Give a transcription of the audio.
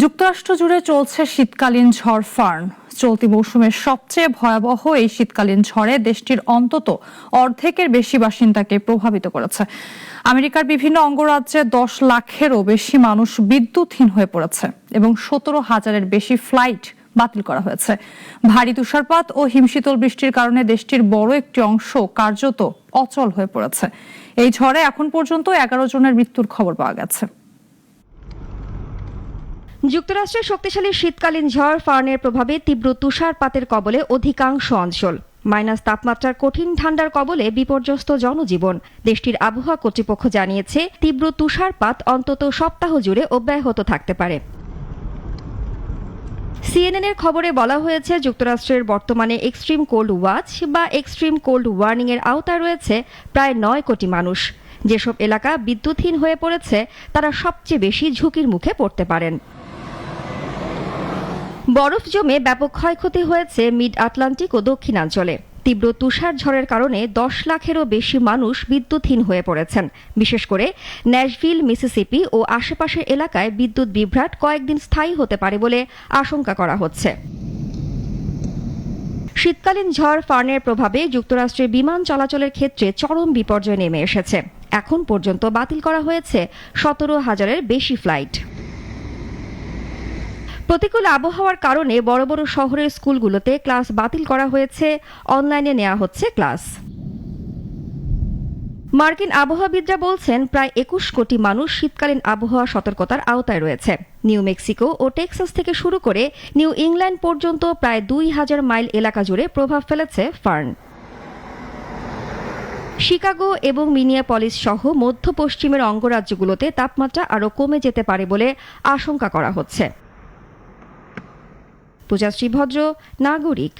যুক্তরাষ্ট্র জুড়ে চলছে শীতকালীন ঝড় ফার্ন। চলতি মৌসুমের সবচেয়ে ভয়াবহ এই শীতকালীন ঝড়ে দেশটির অন্তত অর্ধেকের বেশি বাসিন্দাকে প্রভাবিত করেছে। আমেরিকার বিভিন্ন অঙ্গরাজ্যে 10 লাখেরও বেশি মানুষ বিদ্যুৎহীন হয়ে পড়েছে এবং 17,000-এর বেশি ফ্লাইট বাতিল করা হয়েছে। ভারী তুষারপাত ও হিমশীতল বৃষ্টির কারণে দেশটির বড় একটি অংশ কার্যত অচল হয়ে পড়েছে। এই ঝড়ে এখন পর্যন্ত 11 জনের মৃত্যুর খবর পাওয়া গেছে। যুক্তরাষ্ট্রের শক্তিশালী শীতকালীন ঝড় ফার্নের প্রভাবে তীব্র তুষারপাতের কবলে অধিকাংশ অঞ্চল, মাইনাস তাপমাত্রার কঠিন ঠান্ডার কবলে বিপর্যস্ত জনজীবন। দেশটির আবহাওয়া কর্তৃপক্ষ জানিয়েছে, তীব্র তুষারপাত অন্তত সপ্তাহ জুড়ে অব্যাহত থাকতে পারে। সিএনএন-এর খবরে বলা হয়েছে, যুক্তরাষ্ট্রের বর্তমানে এক্সট্রিম কোল্ড ওয়াচ বা এক্সট্রিম কোল্ড ওয়ার্নিং এর আওতায় রয়েছে প্রায় 9 কোটি মানুষ। যেসব এলাকা বিদ্যুৎহীন হয়ে পড়েছে, তারা সবচেয়ে বেশি ঝুঁকির মুখে পড়তে পারেন। বরফ জমে ব্যাপক ক্ষয়ক্ষতি হয়েছে মিড আটলান্টিক ও দক্ষিণাঞ্চলে। তীব্র তুষার ঝড়ের কারণে 10 লাখেরও বেশি মানুষ বিদ্যুৎহীন হয়ে পড়েছেন। বিশেষ করে ন্যাশভিল, মিসিসিপি ও আশেপাশের এলাকায় বিদ্যুৎ বিভ্রাট কয়েকদিন স্থায়ী হতে পারে বলে আশঙ্কা করা হচ্ছে। শীতকালীন ঝড় ফার্নের প্রভাবে যুক্তরাষ্ট্রের বিমান চলাচলের ক্ষেত্রে চরম বিপর্যয় নেমে এসেছে। এখন পর্যন্ত বাতিল করা হয়েছে 17,000-এর বেশি ফ্লাইট। প্রতিকূল আবহাওয়ার কারণে বড় বড় শহরের স্কুলগুলোতে ক্লাস বাতিল করা হয়েছে, অনলাইনে নেওয়া হচ্ছে ক্লাস। মার্কিন আবহাওয়াবিদরা বলছেন, প্রায় 21 কোটি মানুষ শীতকালীন আবহাওয়া সতর্কতার আওতায় রয়েছে। নিউ মেক্সিকো ও টেক্সাস থেকে শুরু করে নিউ ইংল্যান্ড পর্যন্ত প্রায় 2000 মাইল এলাকা জুড়ে প্রভাব ফেলেছে ফার্ন। শিকাগো এবং মিনিয়াপলিস সহ মধ্য পশ্চিমের অঙ্গরাজ্যগুলোতে তাপমাত্রা আরও কমে যেতে পারে বলে আশঙ্কা করা হচ্ছে। পূজাশ্রী ভদ্র, নাগরিক।